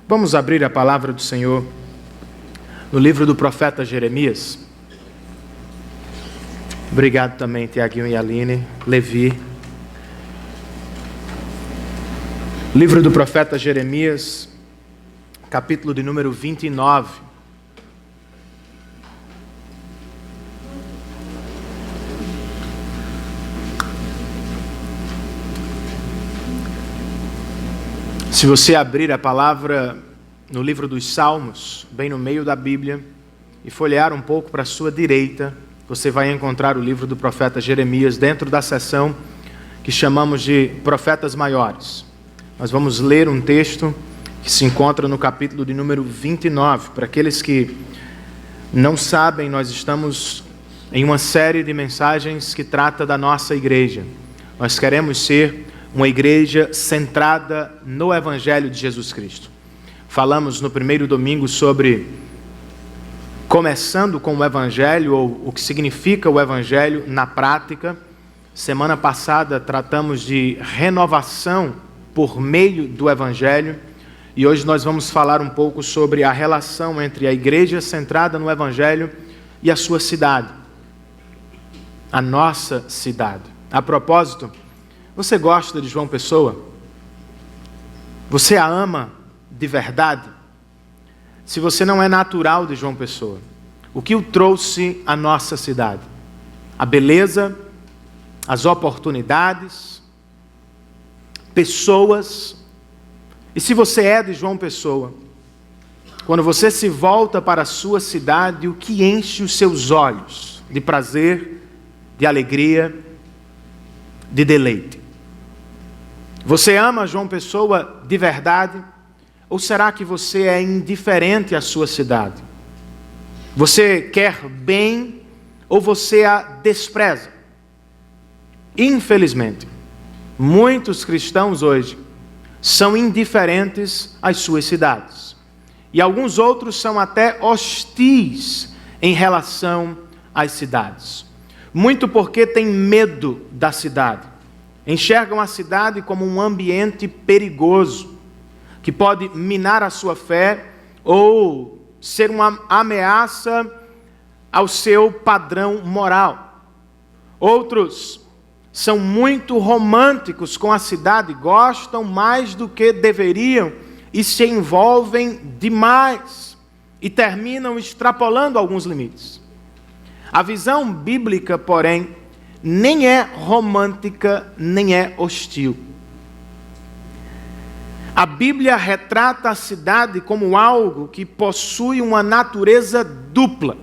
Vamos abrir a palavra do Senhor no livro do profeta Jeremias. Obrigado também, Tiaguinho e Aline, Levi. Livro do profeta Jeremias, capítulo de número 29. Se você abrir a palavra no livro dos Salmos, bem no meio da Bíblia, e folhear um pouco para a sua direita, você vai encontrar o livro do profeta Jeremias dentro da seção que chamamos de Profetas Maiores. Nós vamos ler um texto que se encontra no capítulo de número 29. Para aqueles que não sabem, nós estamos em uma série de mensagens que trata da nossa igreja. Nós queremos ser uma igreja centrada no Evangelho de Jesus Cristo. Falamos no primeiro domingo sobre começando com o Evangelho, ou o que significa o Evangelho na prática. Semana passada tratamos de renovação por meio do Evangelho. E hoje nós vamos falar um pouco sobre a relação entre a igreja centrada no Evangelho e a sua cidade. A nossa cidade. A propósito, você gosta de João Pessoa? Você a ama de verdade? Se você não é natural de João Pessoa, o que o trouxe à nossa cidade? A beleza, as oportunidades, pessoas. E se você é de João Pessoa, quando você se volta para a sua cidade, o que enche os seus olhos de prazer, de alegria, de deleite? Você ama João Pessoa de verdade? Ou será que você é indiferente à sua cidade? Você quer bem ou você a despreza? Infelizmente, muitos cristãos hoje são indiferentes às suas cidades. E alguns outros são até hostis em relação às cidades. Muito porque têm medo da cidade. Enxergam a cidade como um ambiente perigoso, que pode minar a sua fé ou ser uma ameaça ao seu padrão moral. Outros são muito românticos com a cidade, gostam mais do que deveriam e se envolvem demais e terminam extrapolando alguns limites. A visão bíblica, porém, nem é romântica, nem é hostil. A Bíblia retrata a cidade como algo que possui uma natureza dupla.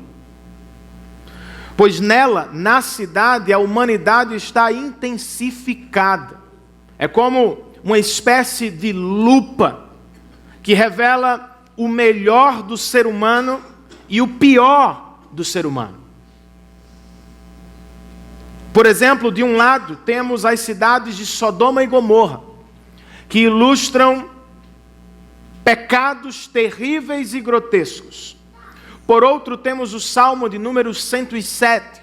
Pois nela, na cidade, a humanidade está intensificada. É como uma espécie de lupa que revela o melhor do ser humano e o pior do ser humano. Por exemplo, de um lado, temos as cidades de Sodoma e Gomorra, que ilustram pecados terríveis e grotescos. Por outro, temos o Salmo de número 107,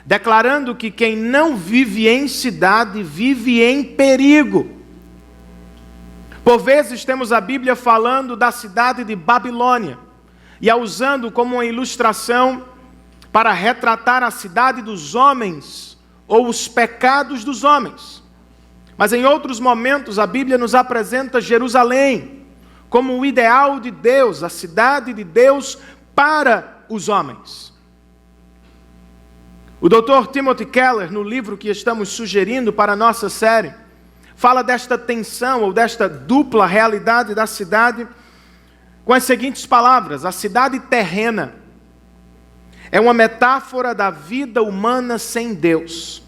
declarando que quem não vive em cidade, vive em perigo. Por vezes, temos a Bíblia falando da cidade de Babilônia, e a usando como uma ilustração para retratar a cidade dos homens ou os pecados dos homens. Mas em outros momentos a Bíblia nos apresenta Jerusalém como o ideal de Deus, a cidade de Deus para os homens. O Dr. Timothy Keller, no livro que estamos sugerindo para a nossa série, fala desta tensão ou desta dupla realidade da cidade com as seguintes palavras: a cidade terrena é uma metáfora da vida humana sem Deus,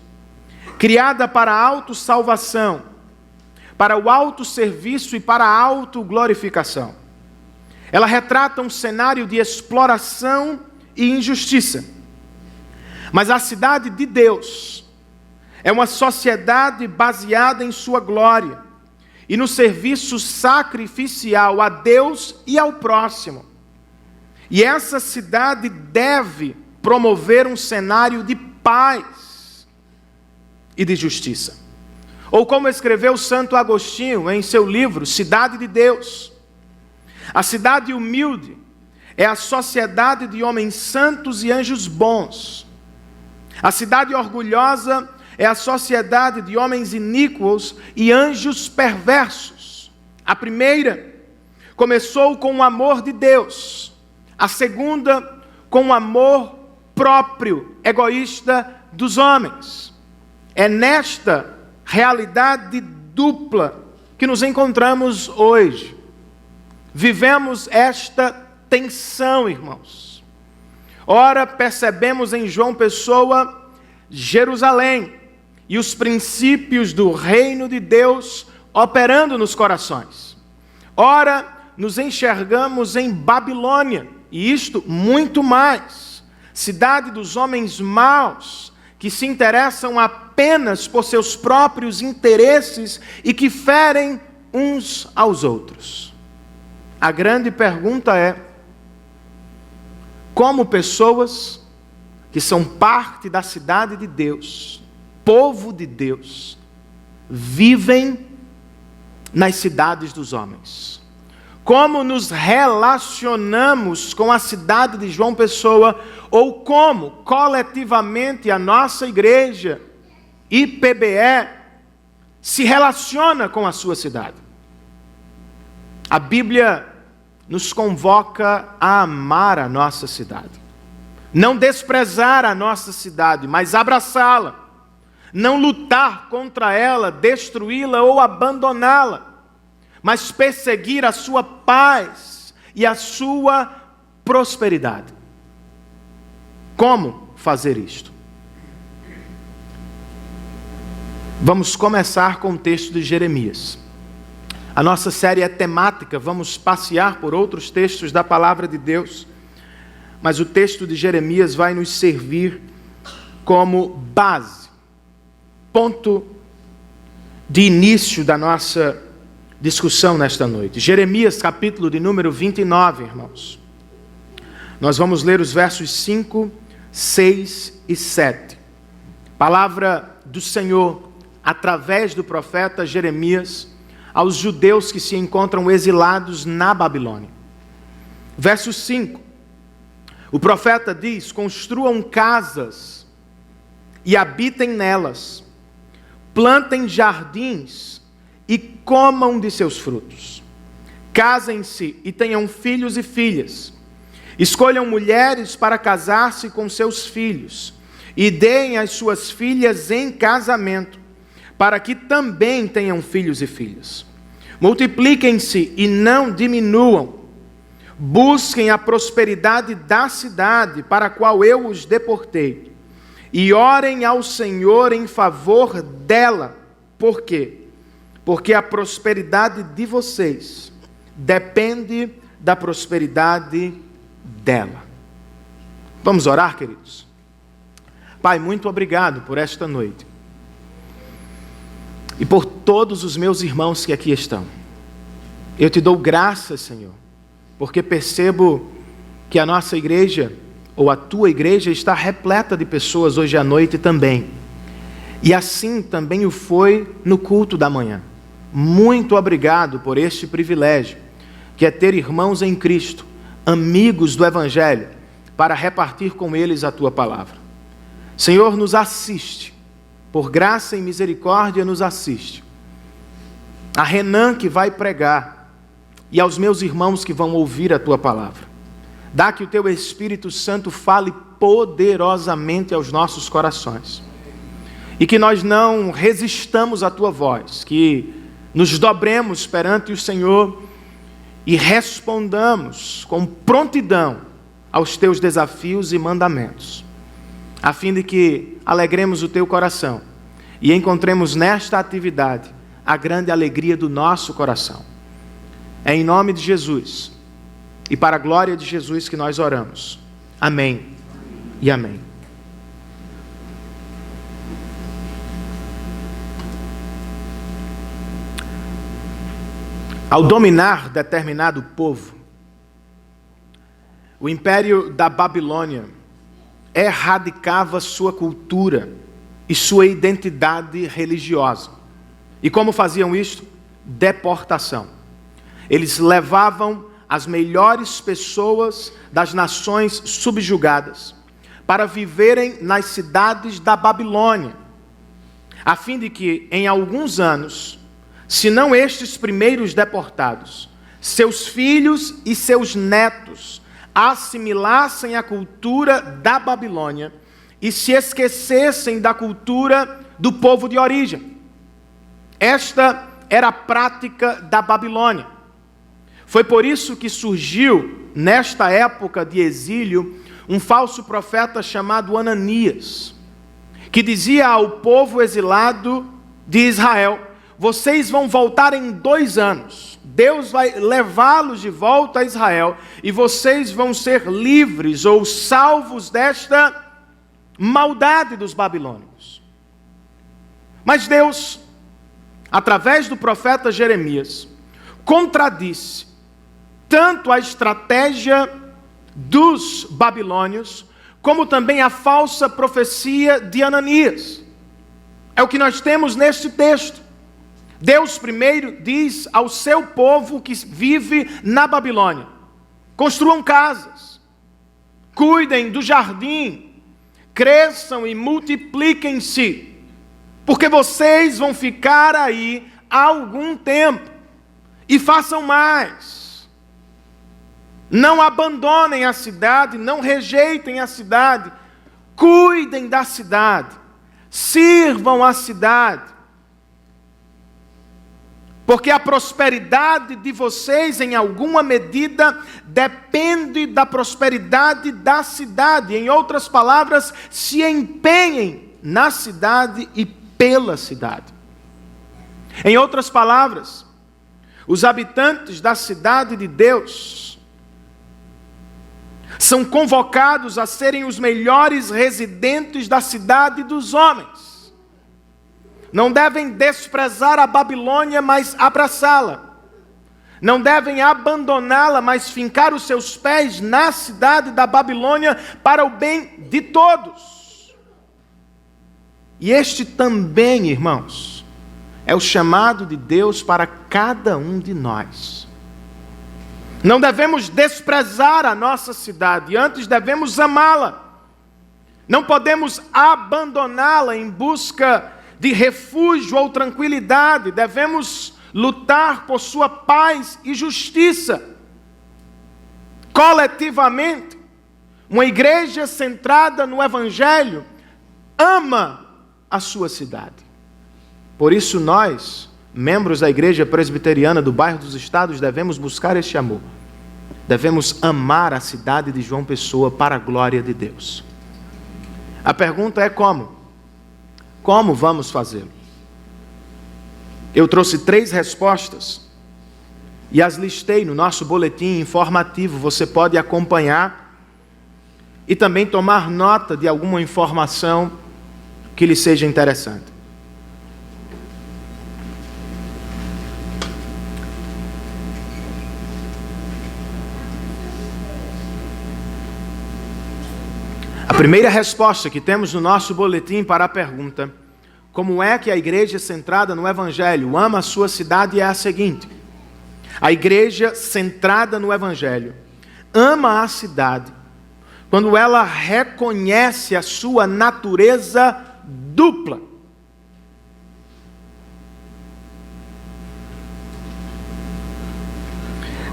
criada para a autossalvação, para o autosserviço e para a autoglorificação. Ela retrata um cenário de exploração e injustiça. Mas a cidade de Deus é uma sociedade baseada em sua glória e no serviço sacrificial a Deus e ao próximo. E essa cidade deve promover um cenário de paz. e de justiça. Ou como escreveu Santo Agostinho em seu livro Cidade de Deus: a cidade humilde é a sociedade de homens santos e anjos bons. A cidade orgulhosa é a sociedade de homens iníquos e anjos perversos. A primeira começou com o amor de Deus, a segunda com o amor próprio, egoísta dos homens. É nesta realidade dupla que nos encontramos hoje. Vivemos esta tensão, irmãos. Ora, percebemos em João Pessoa Jerusalém e os princípios do reino de Deus operando nos corações. Ora, nos enxergamos em Babilônia, e isto muito mais, cidade dos homens maus, que se interessam apenas por seus próprios interesses e que ferem uns aos outros. A grande pergunta é: como pessoas que são parte da cidade de Deus, povo de Deus, vivem nas cidades dos homens? Como nos relacionamos com a cidade de João Pessoa, ou como, coletivamente, a nossa igreja, IPBE, se relaciona com a sua cidade? A Bíblia nos convoca a amar a nossa cidade. Não desprezar a nossa cidade, mas abraçá-la. Não lutar contra ela, destruí-la ou abandoná-la, mas perseguir a sua paz e a sua prosperidade. Como fazer isto? Vamos começar com o texto de Jeremias. A nossa série é temática, vamos passear por outros textos da palavra de Deus, mas o texto de Jeremias vai nos servir como base, ponto de início da nossa discussão nesta noite. Jeremias, capítulo de número 29, irmãos. Nós vamos ler os versos 5, 6 e 7. Palavra do Senhor, através do profeta Jeremias, aos judeus que se encontram exilados na Babilônia. Verso 5. O profeta diz: construam casas e habitem nelas, plantem jardins e comam de seus frutos. Casem-se e tenham filhos e filhas. Escolham mulheres para casar-se com seus filhos e deem as suas filhas em casamento, para que também tenham filhos e filhas. Multipliquem-se e não diminuam. Busquem a prosperidade da cidade para a qual eu os deportei, e orem ao Senhor em favor dela. Por quê? Porque a prosperidade de vocês depende da prosperidade dela. Vamos orar, queridos? Pai, muito obrigado por esta noite e por todos os meus irmãos que aqui estão. Eu te dou graças, Senhor, porque percebo que a nossa igreja, ou a tua igreja, está repleta de pessoas hoje à noite também. E assim também o foi no culto da manhã. Muito obrigado por este privilégio, que é ter irmãos em Cristo, amigos do Evangelho, para repartir com eles a tua palavra. Senhor, nos assiste. Por graça e misericórdia nos assiste. A Renan que vai pregar e aos meus irmãos que vão ouvir a tua palavra. Dá que o teu Espírito Santo fale poderosamente aos nossos corações. E que nós não resistamos à tua voz, que nos dobremos perante o Senhor e respondamos com prontidão aos teus desafios e mandamentos, a fim de que alegremos o teu coração e encontremos nesta atividade a grande alegria do nosso coração. É em nome de Jesus e para a glória de Jesus que nós oramos. Amém e amém. Ao dominar determinado povo, o império da Babilônia erradicava sua cultura, e sua identidade religiosa. E como faziam isto? Deportação. Eles levavam as melhores pessoas das nações subjugadas para viverem nas cidades da Babilônia, a fim de que, em alguns anos, se não estes primeiros deportados, seus filhos e seus netos assimilassem a cultura da Babilônia e se esquecessem da cultura do povo de origem. Esta era a prática da Babilônia. Foi por isso que surgiu, nesta época de exílio, um falso profeta chamado Ananias, que dizia ao povo exilado de Israel: vocês vão voltar em 2 anos. Deus vai levá-los de volta a Israel e vocês vão ser livres ou salvos desta maldade dos babilônios. Mas Deus, através do profeta Jeremias, contradisse tanto a estratégia dos babilônios, como também a falsa profecia de Ananias. É o que nós temos neste texto. Deus primeiro diz ao seu povo que vive na Babilônia: construam casas, cuidem do jardim, cresçam e multipliquem-se, porque vocês vão ficar aí há algum tempo, e façam mais. Não abandonem a cidade, não rejeitem a cidade, cuidem da cidade, sirvam a cidade, porque a prosperidade de vocês, em alguma medida, depende da prosperidade da cidade. Em outras palavras, se empenhem na cidade e pela cidade. Em outras palavras, os habitantes da cidade de Deus são convocados a serem os melhores residentes da cidade dos homens. Não devem desprezar a Babilônia, mas abraçá-la. Não devem abandoná-la, mas fincar os seus pés na cidade da Babilônia para o bem de todos. E este também, irmãos, é o chamado de Deus para cada um de nós. Não devemos desprezar a nossa cidade, antes devemos amá-la. Não podemos abandoná-la em busca de refúgio ou tranquilidade. Devemos lutar por sua paz e justiça. Coletivamente, uma igreja centrada no Evangelho ama a sua cidade. Por isso nós, membros da Igreja Presbiteriana do Bairro dos Estados, devemos buscar este amor. Devemos amar a cidade de João Pessoa para a glória de Deus. A pergunta é como? Como vamos fazê-lo? Eu trouxe 3 respostas e as listei no nosso boletim informativo. Você pode acompanhar e também tomar nota de alguma informação que lhe seja interessante. A primeira resposta que temos no nosso boletim para a pergunta: como é que a igreja centrada no Evangelho ama a sua cidade, é a seguinte: a igreja centrada no Evangelho ama a cidade quando ela reconhece a sua natureza dupla.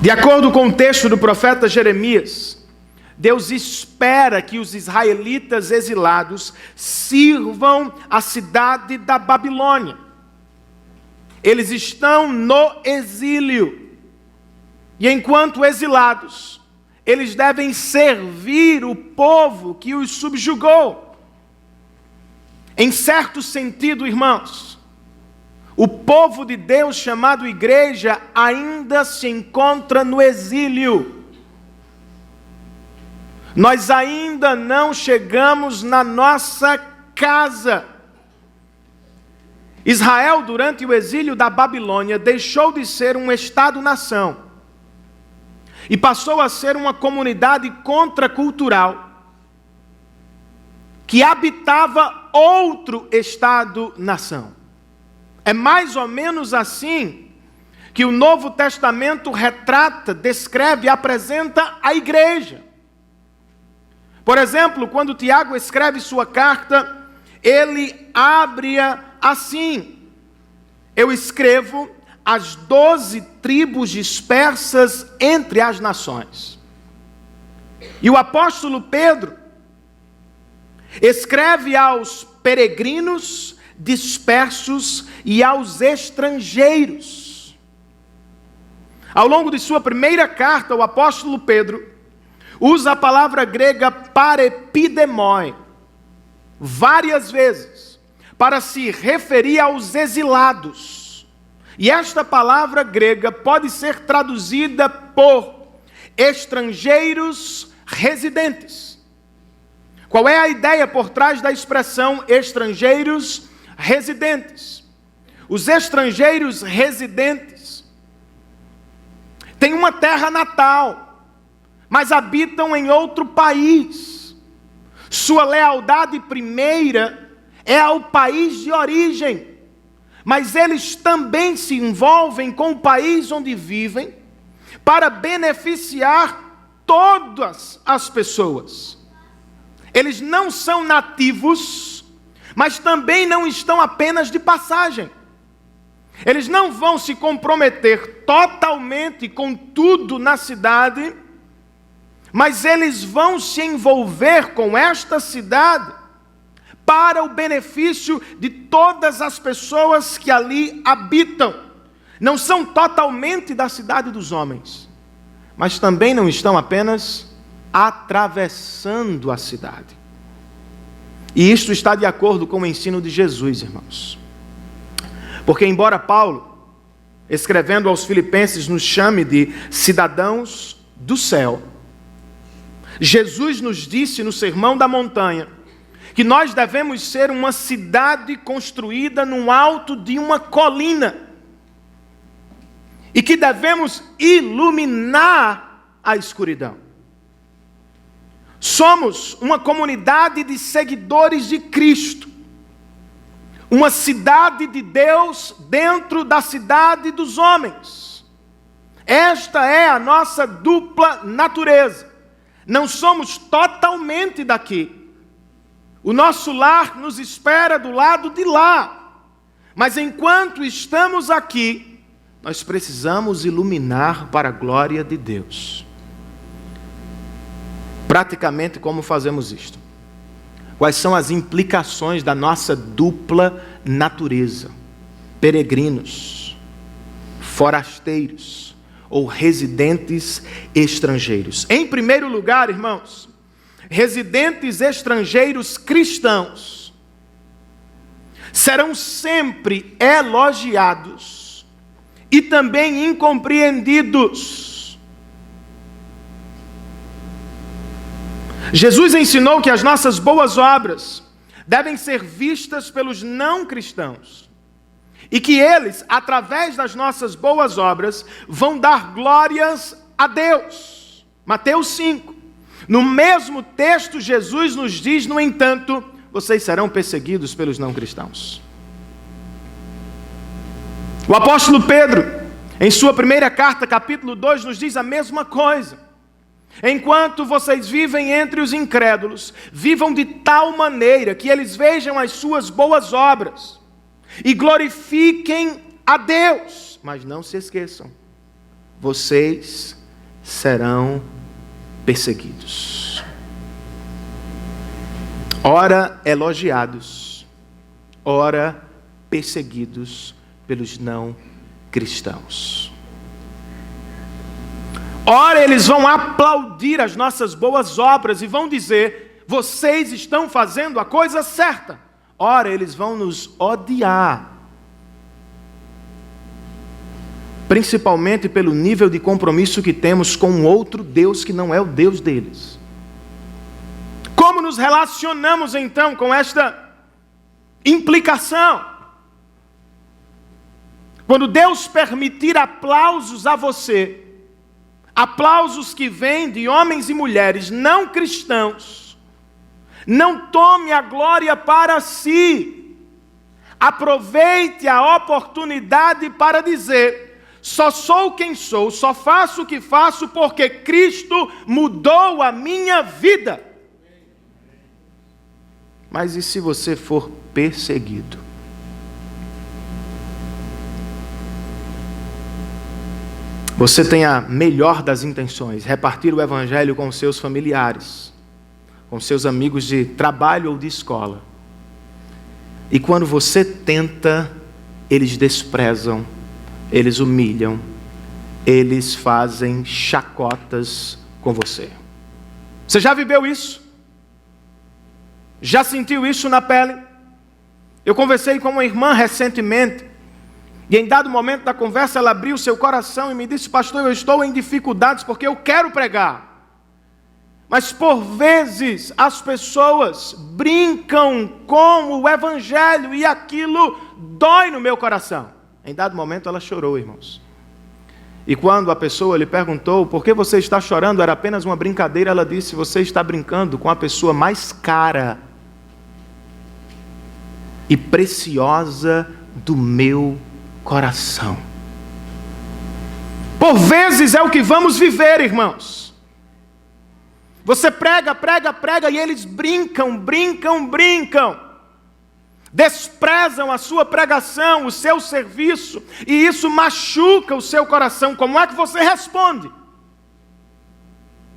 De acordo com o texto do profeta Jeremias, Deus espera que os israelitas exilados sirvam a cidade da Babilônia. Eles estão no exílio. E enquanto exilados, eles devem servir o povo que os subjugou. Em certo sentido, irmãos, o povo de Deus chamado igreja ainda se encontra no exílio. Nós ainda não chegamos na nossa casa. Israel, durante o exílio da Babilônia, deixou de ser um Estado-nação e passou a ser uma comunidade contracultural que habitava outro Estado-nação. É mais ou menos assim que o Novo Testamento retrata, descreve e apresenta a igreja. Por exemplo, quando Tiago escreve sua carta, ele abre-a assim: eu escrevo as 12 tribos dispersas entre as nações. E o apóstolo Pedro escreve aos peregrinos dispersos e aos estrangeiros. Ao longo de sua primeira carta, o apóstolo Pedro usa a palavra grega parepidemoi várias vezes para se referir aos exilados. E esta palavra grega pode ser traduzida por estrangeiros residentes. Qual é a ideia por trás da expressão estrangeiros residentes? Os estrangeiros residentes têm uma terra natal, mas habitam em outro país. Sua lealdade primeira é ao país de origem, mas eles também se envolvem com o país onde vivem para beneficiar todas as pessoas. Eles não são nativos, mas também não estão apenas de passagem. Eles não vão se comprometer totalmente com tudo na cidade, mas eles vão se envolver com esta cidade para o benefício de todas as pessoas que ali habitam. Não são totalmente da cidade dos homens, mas também não estão apenas atravessando a cidade. E isto está de acordo com o ensino de Jesus, irmãos. Porque embora Paulo, escrevendo aos Filipenses, nos chame de cidadãos do céu, Jesus nos disse no Sermão da Montanha que nós devemos ser uma cidade construída no alto de uma colina e que devemos iluminar a escuridão. Somos uma comunidade de seguidores de Cristo, uma cidade de Deus dentro da cidade dos homens. Esta é a nossa dupla natureza. Não somos totalmente daqui. O nosso lar nos espera do lado de lá. Mas enquanto estamos aqui, nós precisamos iluminar para a glória de Deus. Praticamente, como fazemos isto? Quais são as implicações da nossa dupla natureza? Peregrinos, forasteiros ou residentes estrangeiros. Em primeiro lugar, irmãos, residentes estrangeiros cristãos serão sempre elogiados e também incompreendidos. Jesus ensinou que as nossas boas obras devem ser vistas pelos não cristãos e que eles, através das nossas boas obras, vão dar glórias a Deus. Mateus 5. No mesmo texto, Jesus nos diz, no entanto, vocês serão perseguidos pelos não cristãos. O apóstolo Pedro, em sua primeira carta, capítulo 2, nos diz a mesma coisa. Enquanto vocês vivem entre os incrédulos, vivam de tal maneira que eles vejam as suas boas obras e glorifiquem a Deus. Mas não se esqueçam, vocês serão perseguidos. Ora elogiados, ora perseguidos pelos não cristãos. Ora eles vão aplaudir as nossas boas obras e vão dizer, vocês estão fazendo a coisa certa. Ora eles vão nos odiar, principalmente pelo nível de compromisso que temos com um outro Deus que não é o Deus deles. Como nos relacionamos então com esta implicação? Quando Deus permitir aplausos a você, aplausos que vêm de homens e mulheres não cristãos, Não tome a glória para si. Aproveite a oportunidade para dizer: só sou quem sou, só faço o que faço porque Cristo mudou a minha vida. Mas e se você for perseguido? Você tem a melhor das intenções, repartir o evangelho com seus familiares, com seus amigos de trabalho ou de escola. E quando você tenta, eles desprezam, eles humilham, eles fazem chacotas com você. Você já viveu isso? Já sentiu isso na pele? Eu conversei com uma irmã recentemente, e em dado momento da conversa ela abriu seu coração e me disse: pastor, eu estou em dificuldades porque eu quero pregar. Mas por vezes as pessoas brincam com o evangelho e aquilo dói no meu coração. Em dado momento ela chorou, irmãos. E quando a pessoa lhe perguntou: por que você está chorando? Era apenas uma brincadeira. Ela disse: você está brincando com a pessoa mais cara e preciosa do meu coração. Por vezes é o que vamos viver, irmãos. Você prega e eles brincam. Desprezam a sua pregação, o seu serviço, e isso machuca o seu coração. Como é que você responde?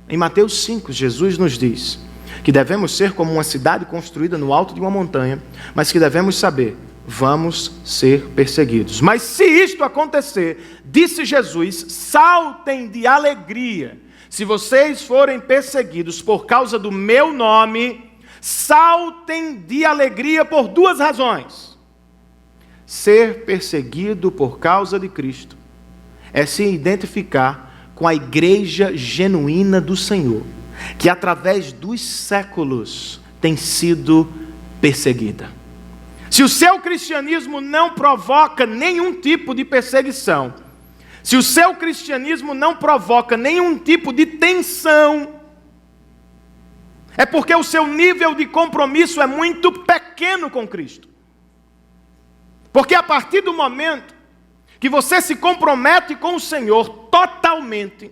Em Mateus 5, Jesus nos diz que devemos ser como uma cidade construída no alto de uma montanha, mas que devemos saber: vamos ser perseguidos. Mas se isto acontecer, disse Jesus, saltem de alegria. Se vocês forem perseguidos por causa do meu nome, saltem de alegria por duas razões. Ser perseguido por causa de Cristo é se identificar com a igreja genuína do Senhor, que através dos séculos tem sido perseguida. Se o seu cristianismo não provoca nenhum tipo de perseguição, se o seu cristianismo não provoca nenhum tipo de tensão, é porque o seu nível de compromisso é muito pequeno com Cristo. Porque a partir do momento que você se compromete com o Senhor totalmente,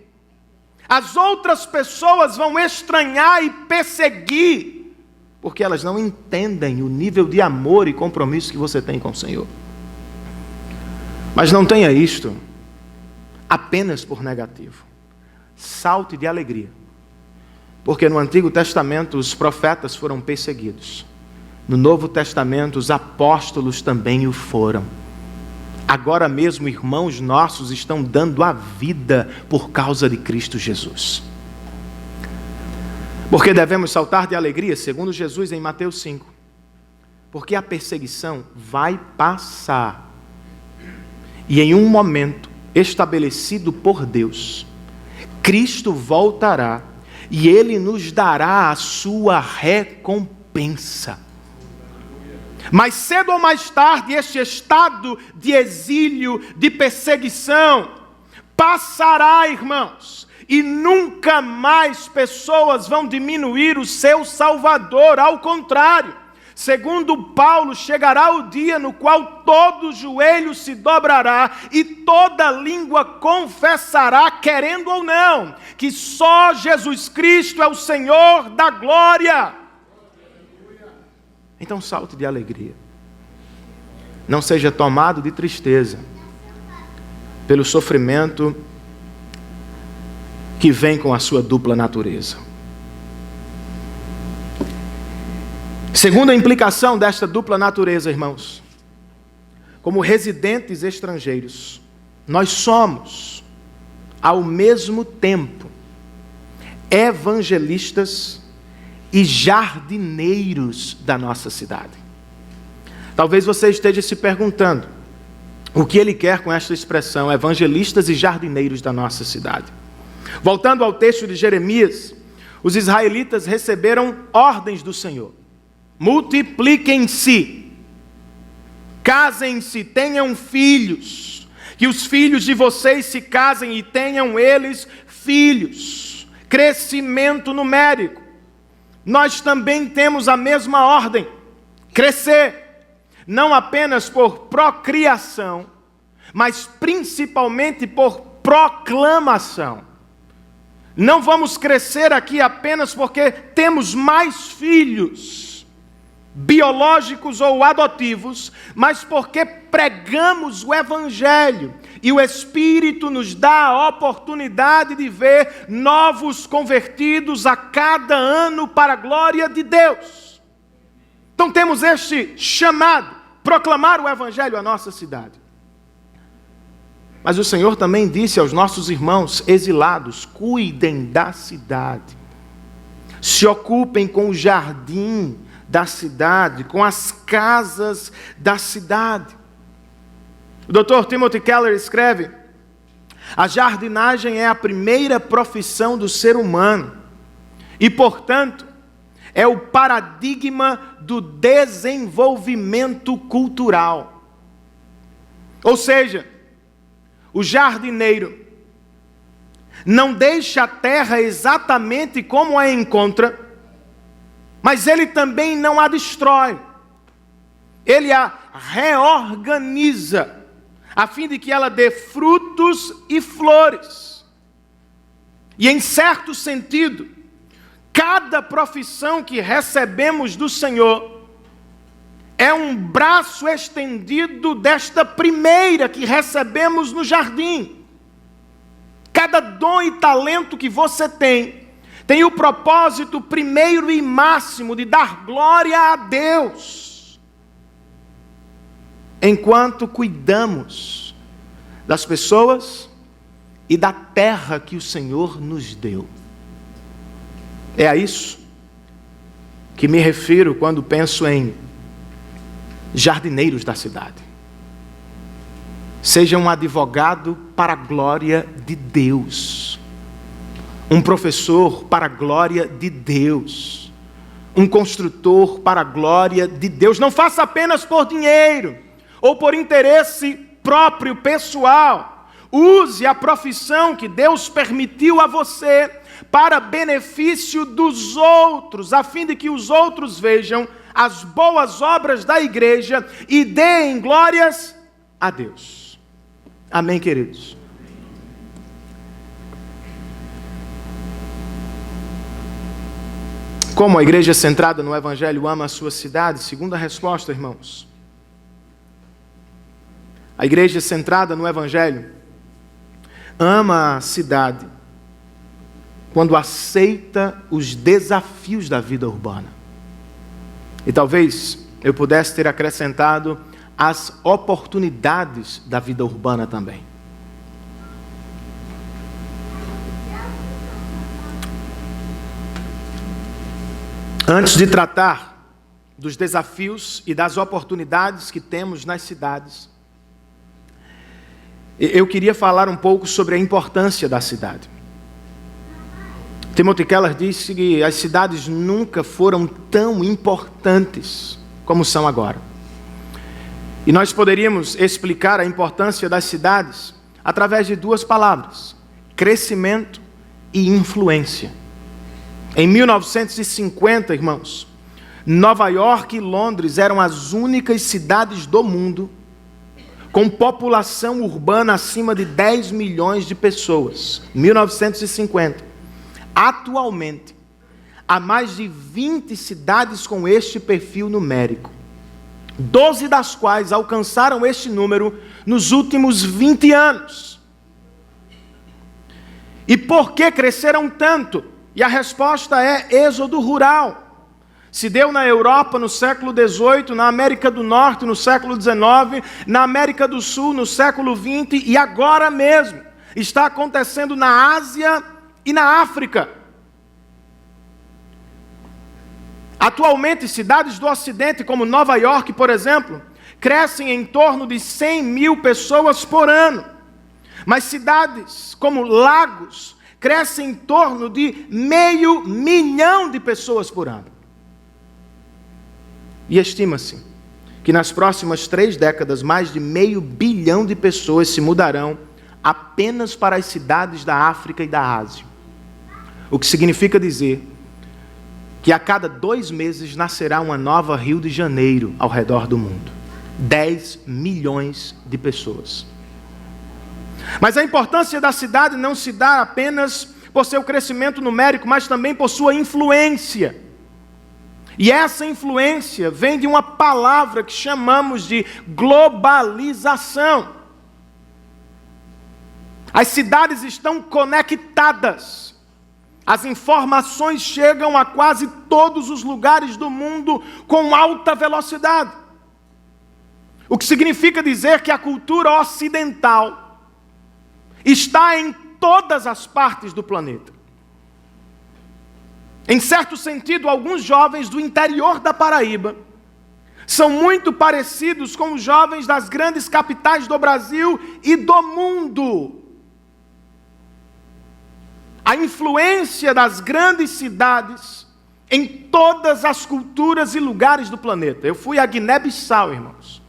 as outras pessoas vão estranhar e perseguir, porque elas não entendem o nível de amor e compromisso que você tem com o Senhor. Mas não tenha isto apenas por negativo. Salte de alegria. Porque no Antigo Testamento os profetas foram perseguidos. No Novo Testamento os apóstolos também o foram. Agora mesmo irmãos nossos estão dando a vida por causa de Cristo Jesus. Porque devemos saltar de alegria, segundo Jesus em Mateus 5. Porque a perseguição vai passar. E em um momento estabelecido por Deus, Cristo voltará e Ele nos dará a sua recompensa. Mais cedo ou mais tarde, este estado de exílio, de perseguição, passará, irmãos. E nunca mais pessoas vão diminuir o seu Salvador, ao contrário. Segundo Paulo, chegará o dia no qual todo joelho se dobrará e toda língua confessará, querendo ou não, que só Jesus Cristo é o Senhor da glória. Então salte de alegria. Não seja tomado de tristeza pelo sofrimento que vem com a sua dupla natureza. Segunda implicação desta dupla natureza, irmãos, como residentes estrangeiros, nós somos, ao mesmo tempo, evangelistas e jardineiros da nossa cidade. Talvez você esteja se perguntando o que ele quer com esta expressão, evangelistas e jardineiros da nossa cidade. Voltando ao texto de Jeremias, os israelitas receberam ordens do Senhor: multipliquem-se, casem-se, tenham filhos, que os filhos de vocês se casem e tenham eles filhos. Crescimento numérico. nós também temos a mesma ordem: crescer, não apenas por procriação, mas principalmente por proclamação. Não vamos crescer aqui apenas porque temos mais filhos, biológicos ou adotivos, mas porque pregamos o Evangelho. E o Espírito nos dá a oportunidade de ver novos convertidos a cada ano para a glória de Deus. Então temos este chamado, proclamar o Evangelho à nossa cidade. Mas o Senhor também disse aos nossos irmãos exilados: cuidem da cidade, se ocupem com o jardim da cidade, com as casas da cidade. O Dr. Timothy Keller escreve: a jardinagem é a primeira profissão do ser humano e, portanto, é o paradigma do desenvolvimento cultural. Ou seja, o jardineiro não deixa a terra exatamente como a encontra, mas ele também não a destrói. Ele a reorganiza, a fim de que ela dê frutos e flores. E em certo sentido, cada profissão que recebemos do Senhor é um braço estendido desta primeira que recebemos no jardim. Cada dom e talento que você tem o propósito primeiro e máximo de dar glória a Deus, enquanto cuidamos das pessoas e da terra que o Senhor nos deu. É a isso que me refiro quando penso em jardineiros da cidade. Seja um advogado para a glória de Deus, um professor para a glória de Deus, um construtor para a glória de Deus. Não faça apenas por dinheiro ou por interesse próprio, pessoal. Use a profissão que Deus permitiu a você para benefício dos outros, a fim de que os outros vejam as boas obras da igreja e deem glórias a Deus. Amém, queridos? Como a igreja centrada no Evangelho ama a sua cidade? Segunda resposta, irmãos. A igreja centrada no Evangelho ama a cidade quando aceita os desafios da vida urbana. E talvez eu pudesse ter acrescentado as oportunidades da vida urbana também. Antes de tratar dos desafios e das oportunidades que temos nas cidades, eu queria falar um pouco sobre a importância da cidade. Timothy Keller disse que as cidades nunca foram tão importantes como são agora. E nós poderíamos explicar a importância das cidades através de duas palavras: crescimento e influência. Em 1950, irmãos, Nova York e Londres eram as únicas cidades do mundo com população urbana acima de 10 milhões de pessoas. 1950. Atualmente, há mais de 20 cidades com este perfil numérico. 12 das quais alcançaram este número nos últimos 20 anos. E por que cresceram tanto? E a resposta é êxodo rural. Se deu na Europa no século XVIII, na América do Norte no século XIX, na América do Sul no século XX e agora mesmo está acontecendo na Ásia e na África. Atualmente, cidades do Ocidente, como Nova York, por exemplo, crescem em torno de 100 mil pessoas por ano. Mas cidades como Lagos crescem em torno de 500 mil de pessoas por ano. E estima-se que nas próximas 3 décadas, mais de 500 milhões de pessoas se mudarão apenas para as cidades da África e da Ásia. O que significa dizer que a cada 2 meses nascerá uma nova Rio de Janeiro ao redor do mundo. 10 milhões de pessoas. Mas a importância da cidade não se dá apenas por seu crescimento numérico, mas também por sua influência. E essa influência vem de uma palavra que chamamos de globalização. As cidades estão conectadas. As informações chegam a quase todos os lugares do mundo com alta velocidade. O que significa dizer que a cultura ocidental está em todas as partes do planeta. Em certo sentido, alguns jovens do interior da Paraíba são muito parecidos com os jovens das grandes capitais do Brasil e do mundo. A influência das grandes cidades em todas as culturas e lugares do planeta. Eu fui a Guiné-Bissau, irmãos.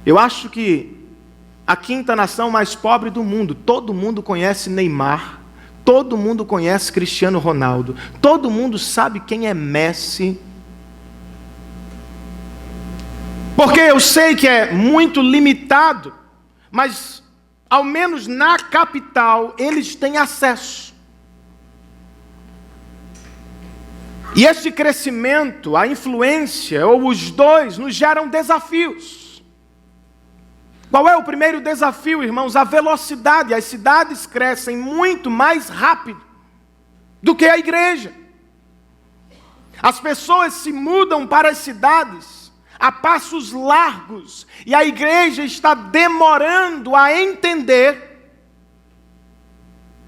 Eu acho que a 5ª nação mais pobre do mundo. Todo mundo conhece Neymar. Todo mundo conhece Cristiano Ronaldo. Todo mundo sabe quem é Messi. Porque eu sei que é muito limitado, mas ao menos na capital, eles têm acesso. E este crescimento, a influência, ou os dois, nos geram desafios. Qual é o primeiro desafio, irmãos? A velocidade. As cidades crescem muito mais rápido do que a igreja. As pessoas se mudam para as cidades a passos largos, e a igreja está demorando a entender,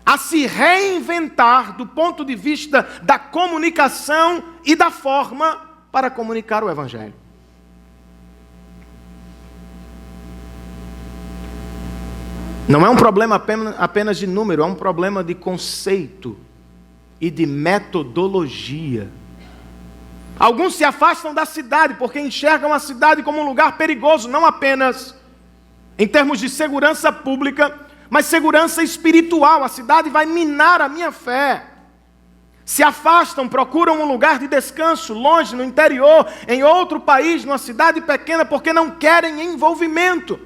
a se reinventar do ponto de vista da comunicação e da forma para comunicar o Evangelho. Não é um problema apenas de número, é um problema de conceito e de metodologia. Alguns se afastam da cidade porque enxergam a cidade como um lugar perigoso, não apenas em termos de segurança pública, mas segurança espiritual. A cidade vai minar a minha fé. Se afastam, procuram um lugar de descanso, longe, no interior, em outro país, numa cidade pequena, porque não querem envolvimento.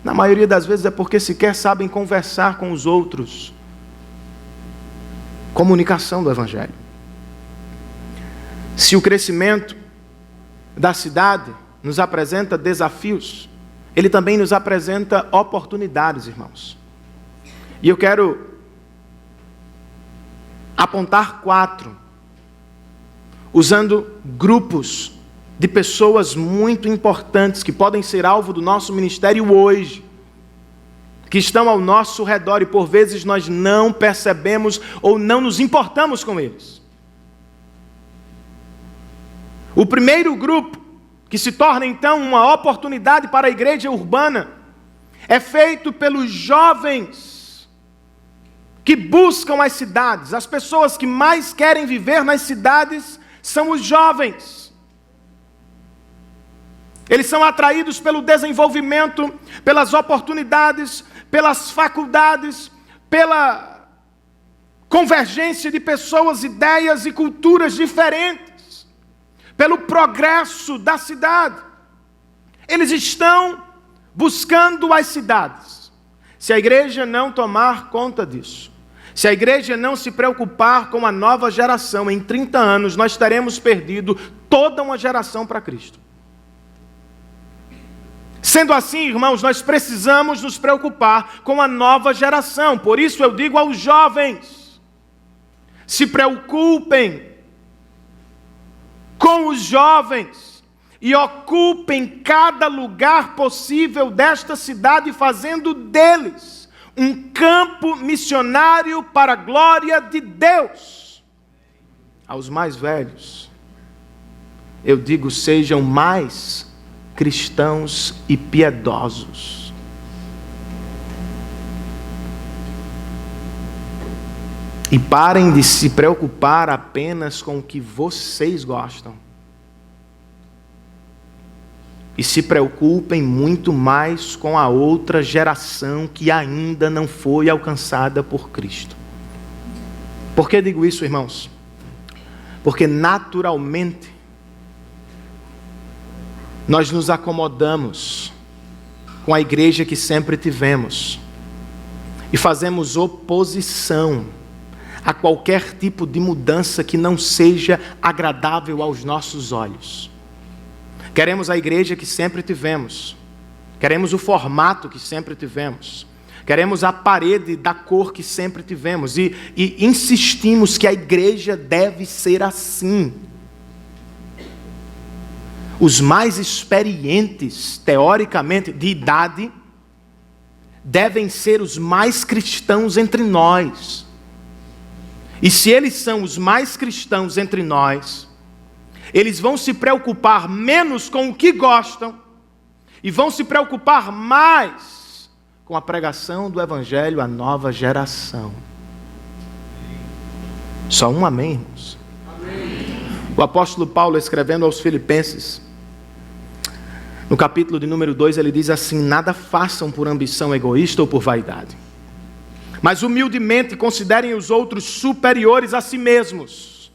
Na maioria das vezes é porque sequer sabem conversar com os outros. Comunicação do Evangelho. Se o crescimento da cidade nos apresenta desafios, ele também nos apresenta oportunidades, irmãos. E eu quero apontar 4, usando grupos de pessoas muito importantes que podem ser alvo do nosso ministério hoje, que estão ao nosso redor e por vezes nós não percebemos ou não nos importamos com eles. O primeiro grupo, que se torna então uma oportunidade para a igreja urbana, é feito pelos jovens que buscam as cidades. As pessoas que mais querem viver nas cidades são os jovens. Eles são atraídos pelo desenvolvimento, pelas oportunidades, pelas faculdades, pela convergência de pessoas, ideias e culturas diferentes, pelo progresso da cidade. Eles estão buscando as cidades. Se a igreja não tomar conta disso, se a igreja não se preocupar com a nova geração, em 30 anos nós teremos perdido toda uma geração para Cristo. Sendo assim, irmãos, nós precisamos nos preocupar com a nova geração. Por isso eu digo aos jovens, se preocupem com os jovens e ocupem cada lugar possível desta cidade, fazendo deles um campo missionário para a glória de Deus. Aos mais velhos, eu digo, sejam mais cristãos e piedosos. E parem de se preocupar apenas com o que vocês gostam. E se preocupem muito mais com a outra geração que ainda não foi alcançada por Cristo. Por que digo isso, irmãos? Porque naturalmente nós nos acomodamos com a igreja que sempre tivemos e fazemos oposição a qualquer tipo de mudança que não seja agradável aos nossos olhos. Queremos a igreja que sempre tivemos, queremos o formato que sempre tivemos, queremos a parede da cor que sempre tivemos e insistimos que a igreja deve ser assim. Os mais experientes, teoricamente, de idade, devem ser os mais cristãos entre nós. E se eles são os mais cristãos entre nós, eles vão se preocupar menos com o que gostam e vão se preocupar mais com a pregação do Evangelho à nova geração. Só um amém, irmãos? Amém. O apóstolo Paulo, escrevendo aos Filipenses, no capítulo de número 2, ele diz assim: nada façam por ambição egoísta ou por vaidade, mas humildemente considerem os outros superiores a si mesmos.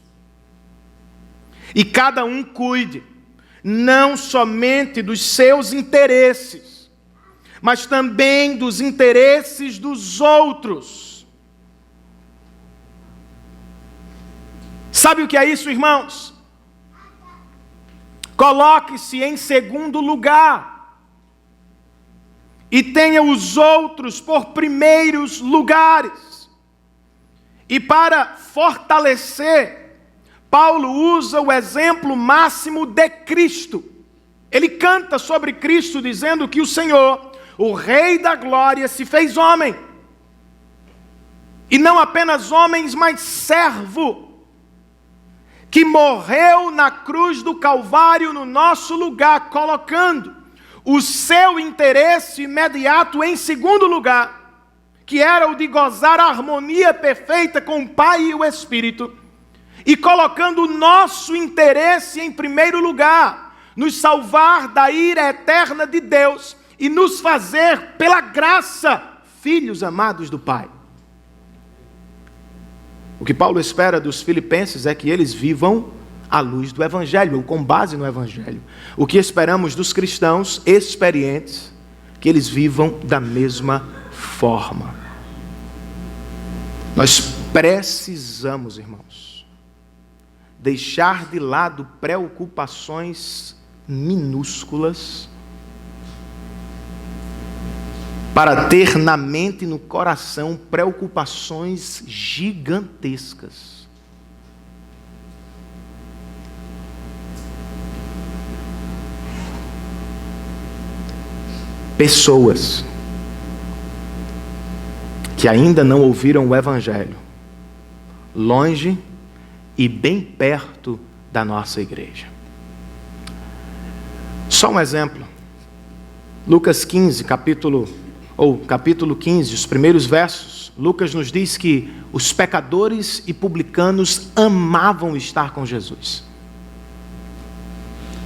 E cada um cuide, não somente dos seus interesses, mas também dos interesses dos outros. Sabe o que é isso, irmãos? Coloque-se em segundo lugar e tenha os outros por primeiros lugares. E para fortalecer, Paulo usa o exemplo máximo de Cristo. Ele canta sobre Cristo dizendo que o Senhor, o Rei da Glória, se fez homem. E não apenas homem, mas servo, que morreu na cruz do Calvário no nosso lugar, colocando o seu interesse imediato em segundo lugar, que era o de gozar a harmonia perfeita com o Pai e o Espírito, e colocando o nosso interesse em primeiro lugar, nos salvar da ira eterna de Deus e nos fazer, pela graça, filhos amados do Pai. O que Paulo espera dos filipenses é que eles vivam à luz do Evangelho, ou com base no Evangelho. O que esperamos dos cristãos experientes, que eles vivam da mesma forma. Nós precisamos, irmãos, deixar de lado preocupações minúsculas para ter na mente e no coração preocupações gigantescas. Pessoas que ainda não ouviram o Evangelho, longe e bem perto da nossa igreja. Só um exemplo. Lucas 15, capítulo 15, os primeiros versos, Lucas nos diz que os pecadores e publicanos amavam estar com Jesus.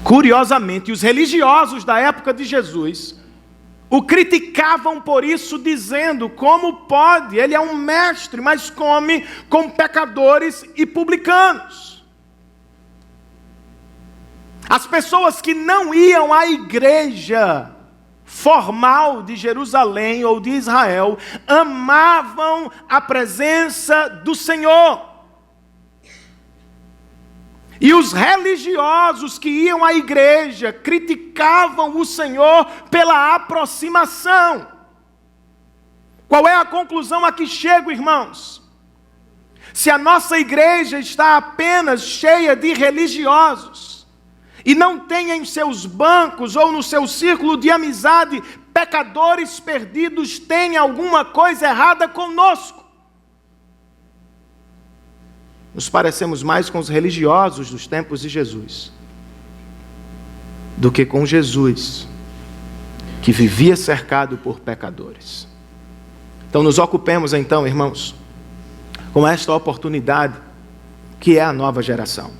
Curiosamente, os religiosos da época de Jesus o criticavam por isso, dizendo: como pode? Ele é um mestre, mas come com pecadores e publicanos. As pessoas que não iam à igreja formal de Jerusalém ou de Israel amavam a presença do Senhor. E os religiosos que iam à igreja criticavam o Senhor pela aproximação. Qual é a conclusão a que chego, irmãos? Se a nossa igreja está apenas cheia de religiosos e não tem em seus bancos ou no seu círculo de amizade pecadores perdidos, tem alguma coisa errada conosco. Nos parecemos mais com os religiosos dos tempos de Jesus do que com Jesus, que vivia cercado por pecadores. Então nos ocupemos então, irmãos, com esta oportunidade que é a nova geração.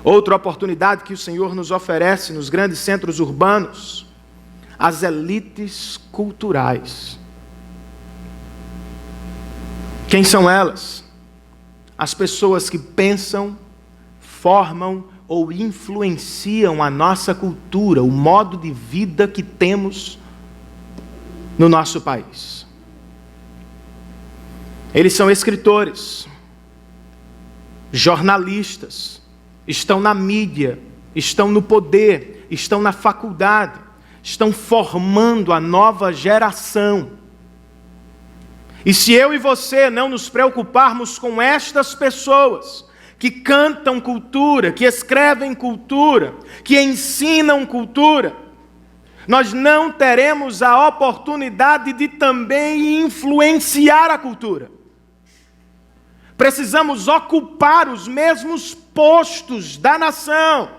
Outra oportunidade que o Senhor nos oferece nos grandes centros urbanos, as elites culturais. Quem são elas? as pessoas que pensam, formam ou influenciam a nossa cultura, o modo de vida que temos no nosso país. Eles são escritores, jornalistas, estão na mídia, estão no poder, estão na faculdade, estão formando a nova geração. E se eu e você não nos preocuparmos com estas pessoas que cantam cultura, que escrevem cultura, que ensinam cultura, nós não teremos a oportunidade de também influenciar a cultura. Precisamos ocupar os mesmos postos da nação,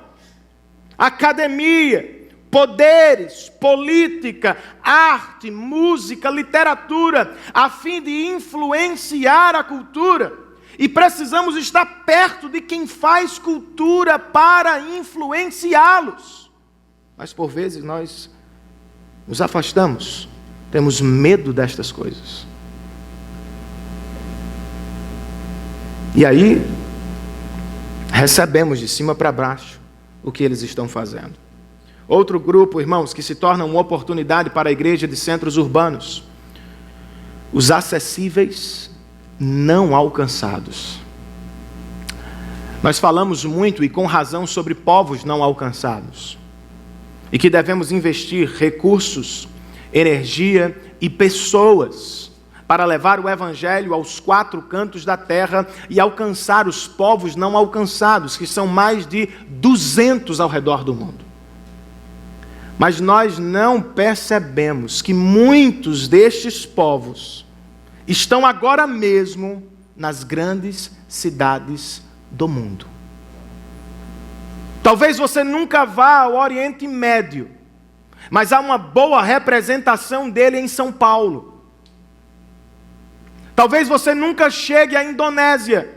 academia, poderes, política, arte, música, literatura, a fim de influenciar a cultura. E precisamos estar perto de quem faz cultura para influenciá-los. Mas por vezes nós nos afastamos, temos medo destas coisas. E aí, recebemos de cima para baixo o que eles estão fazendo. Outro grupo, irmãos, que se torna uma oportunidade para a igreja de centros urbanos. Os acessíveis não alcançados. Nós falamos muito e com razão sobre povos não alcançados. E que devemos investir recursos, energia e pessoas para levar o Evangelho aos 4 cantos da terra e alcançar os povos não alcançados, que são mais de 200 ao redor do mundo. Mas nós não percebemos que muitos destes povos estão agora mesmo nas grandes cidades do mundo. Talvez você nunca vá ao Oriente Médio, mas há uma boa representação dele em São Paulo. Talvez você nunca chegue à Indonésia,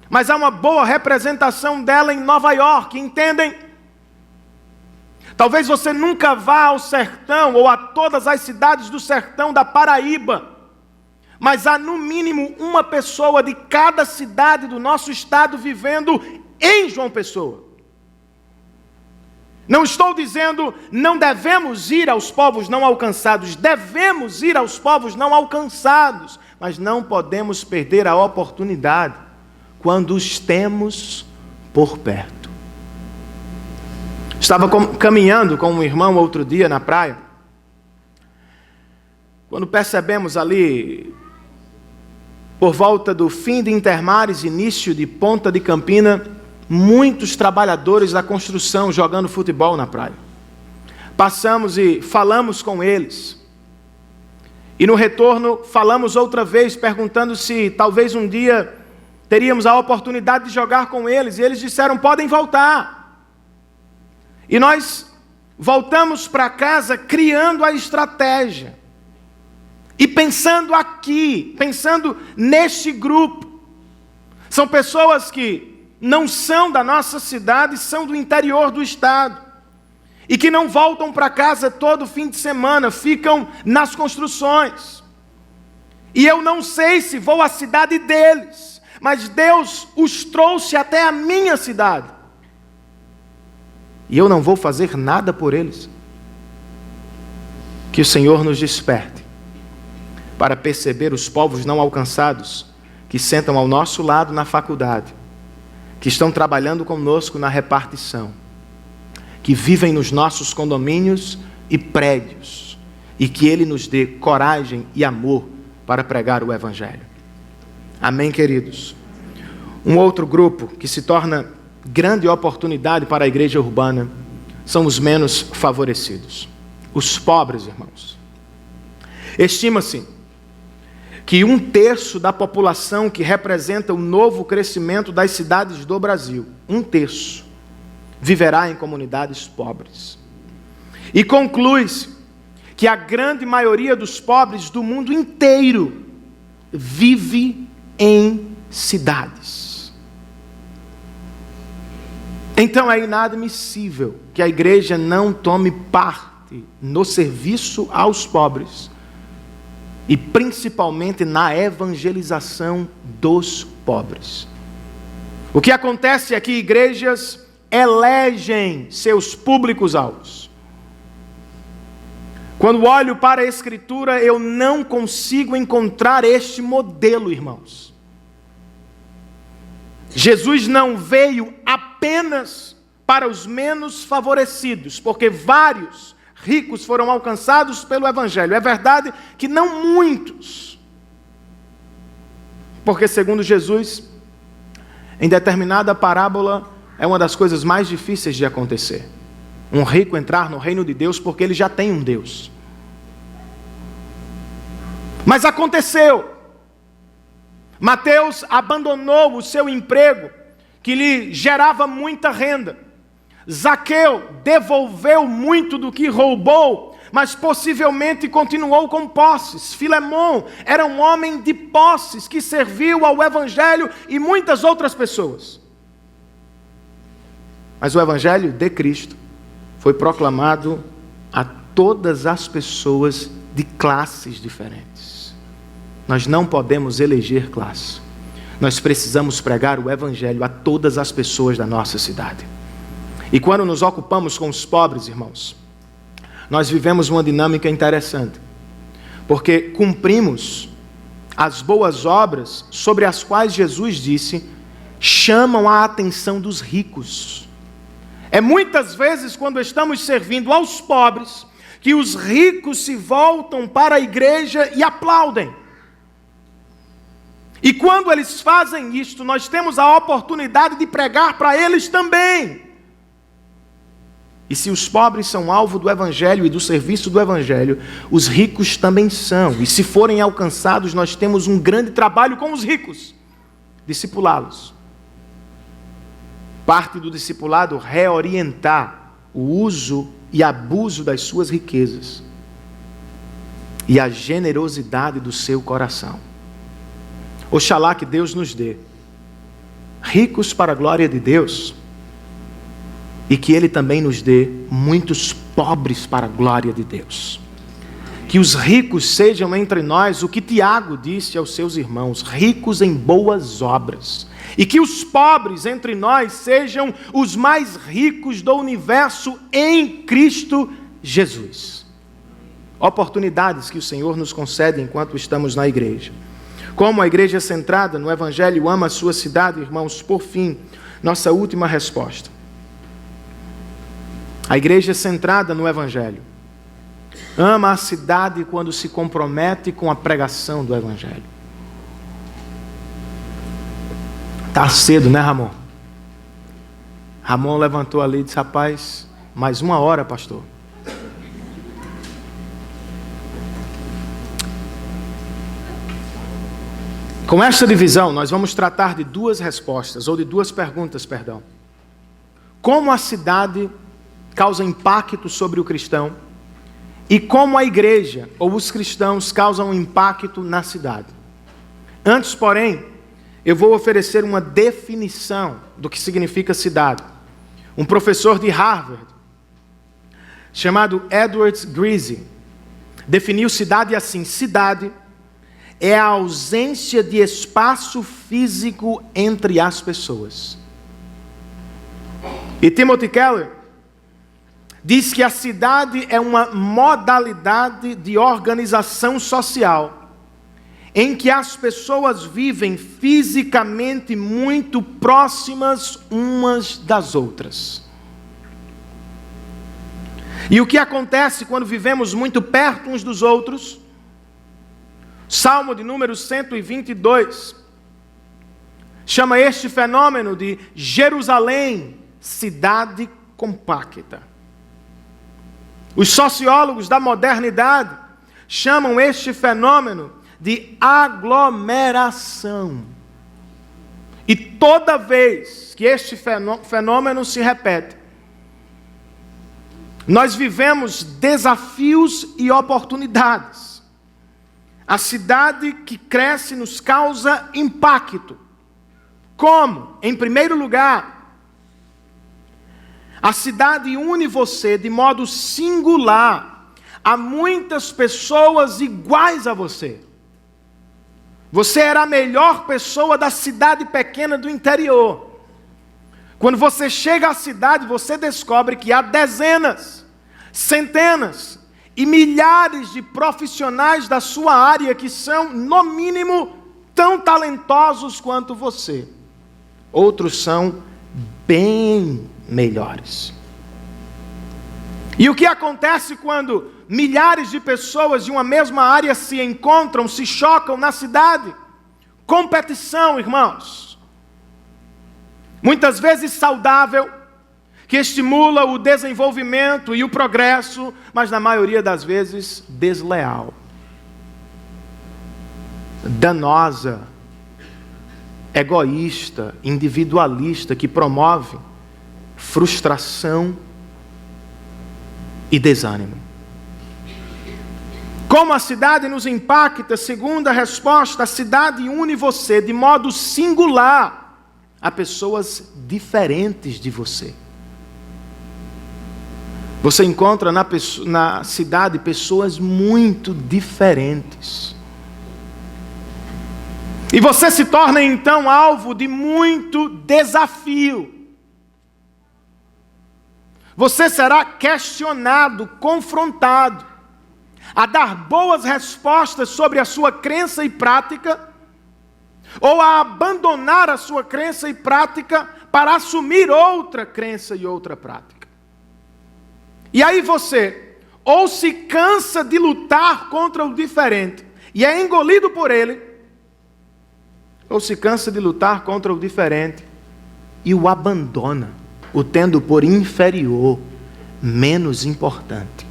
mas há uma boa representação dela em Nova York, entendem? Talvez você nunca vá ao sertão ou a todas as cidades do sertão da Paraíba, mas há no mínimo uma pessoa de cada cidade do nosso estado vivendo em João Pessoa. Não estou dizendo não devemos ir aos povos não alcançados, devemos ir aos povos não alcançados, mas não podemos perder a oportunidade quando os temos por perto. Estava caminhando com um irmão outro dia na praia, quando percebemos ali, por volta do fim de Intermares, início de Ponta de Campina, muitos trabalhadores da construção jogando futebol na praia. Passamos e falamos com eles. E no retorno falamos outra vez, perguntando se talvez um dia teríamos a oportunidade de jogar com eles. E eles disseram, podem voltar. E nós voltamos para casa criando a estratégia. E pensando aqui, pensando neste grupo. São pessoas que não são da nossa cidade, são do interior do estado. E que não voltam para casa todo fim de semana, ficam nas construções. E eu não sei se vou à cidade deles, mas Deus os trouxe até a minha cidade. E eu não vou fazer nada por eles. Que o Senhor nos desperte para perceber os povos não alcançados que sentam ao nosso lado na faculdade, que estão trabalhando conosco na repartição, que vivem nos nossos condomínios e prédios, e que Ele nos dê coragem e amor para pregar o Evangelho. Amém, queridos? Um outro grupo que se torna grande oportunidade para a igreja urbana são os menos favorecidos, os pobres, irmãos. Estima-se que 1/3 da população que representa o novo crescimento das cidades do Brasil, 1/3, viverá em comunidades pobres. E conclui-se que a grande maioria dos pobres do mundo inteiro vive em cidades. Então é inadmissível que a igreja não tome parte no serviço aos pobres, e principalmente na evangelização dos pobres. O que acontece é que igrejas elegem seus públicos-alvos. Quando olho para a Escritura, eu não consigo encontrar este modelo, irmãos. Jesus não veio apenas para os menos favorecidos, porque vários ricos foram alcançados pelo Evangelho. É verdade que não muitos, porque segundo Jesus, em determinada parábola, é uma das coisas mais difíceis de acontecer. Um rico entrar no reino de Deus porque ele já tem um Deus. Mas aconteceu. Mateus abandonou o seu emprego, que lhe gerava muita renda. Zaqueu devolveu muito do que roubou, mas possivelmente continuou com posses. Filemão era um homem de posses que serviu ao Evangelho e muitas outras pessoas. Mas o Evangelho de Cristo foi proclamado a todas as pessoas de classes diferentes. Nós não podemos eleger classe. Nós precisamos pregar o Evangelho a todas as pessoas da nossa cidade. E quando nos ocupamos com os pobres, irmãos, nós vivemos uma dinâmica interessante. Porque cumprimos as boas obras sobre as quais Jesus disse, chamam a atenção dos ricos. É muitas vezes quando estamos servindo aos pobres, que os ricos se voltam para a igreja e aplaudem. E quando eles fazem isto, nós temos a oportunidade de pregar para eles também. E se os pobres são alvo do Evangelho e do serviço do Evangelho, os ricos também são. E se forem alcançados, nós temos um grande trabalho com os ricos, discipulá-los. Parte do discipulado, reorientar o uso e abuso das suas riquezas e a generosidade do seu coração. Oxalá que Deus nos dê ricos para a glória de Deus e que Ele também nos dê muitos pobres para a glória de Deus. Que os ricos sejam entre nós o que Tiago disse aos seus irmãos, ricos em boas obras. E que os pobres entre nós sejam os mais ricos do universo em Cristo Jesus. Oportunidades que o Senhor nos concede enquanto estamos na igreja. Como a igreja centrada no Evangelho ama a sua cidade, irmãos, por fim, nossa última resposta. A igreja centrada no Evangelho ama a cidade quando se compromete com a pregação do Evangelho. Está cedo, né, Ramon? Ramon levantou ali e disse, rapaz, mais 1 hora, pastor. Com esta divisão, nós vamos tratar de 2 respostas, ou de 2 perguntas, perdão. Como a cidade causa impacto sobre o cristão e como a igreja ou os cristãos causam impacto na cidade. Antes, porém, eu vou oferecer uma definição do que significa cidade. Um professor de Harvard, chamado Edward Greasy, definiu cidade assim: cidade é a ausência de espaço físico entre as pessoas. E Timothy Keller diz que a cidade é uma modalidade de organização social em que as pessoas vivem fisicamente muito próximas umas das outras. E o que acontece quando vivemos muito perto uns dos outros? Salmo de número 122 chama este fenômeno de Jerusalém, cidade compacta. Os sociólogos da modernidade chamam este fenômeno de aglomeração. E toda vez que este fenômeno se repete, nós vivemos desafios e oportunidades. A cidade que cresce nos causa impacto. Como? Em primeiro lugar, a cidade une você de modo singular há muitas pessoas iguais a você. Você era a melhor pessoa da cidade pequena do interior. Quando você chega à cidade, você descobre que há dezenas, centenas e milhares de profissionais da sua área que são, no mínimo, tão talentosos quanto você. Outros são bem melhores. E o que acontece quando milhares de pessoas de uma mesma área se encontram, se chocam na cidade? Competição, irmãos. Muitas vezes saudável, que estimula o desenvolvimento e o progresso, mas na maioria das vezes desleal, danosa, egoísta, individualista, que promove frustração e desânimo. Como a cidade nos impacta? Segunda resposta, a cidade une você de modo singular a pessoas diferentes de você. Você encontra na cidade pessoas muito diferentes. E você se torna então alvo de muito desafio. Você será questionado, confrontado, a dar boas respostas sobre a sua crença e prática, ou a abandonar a sua crença e prática para assumir outra crença e outra prática. E aí você, ou se cansa de lutar contra o diferente e é engolido por ele, ou se cansa de lutar contra o diferente e o abandona, o tendo por inferior, menos importante.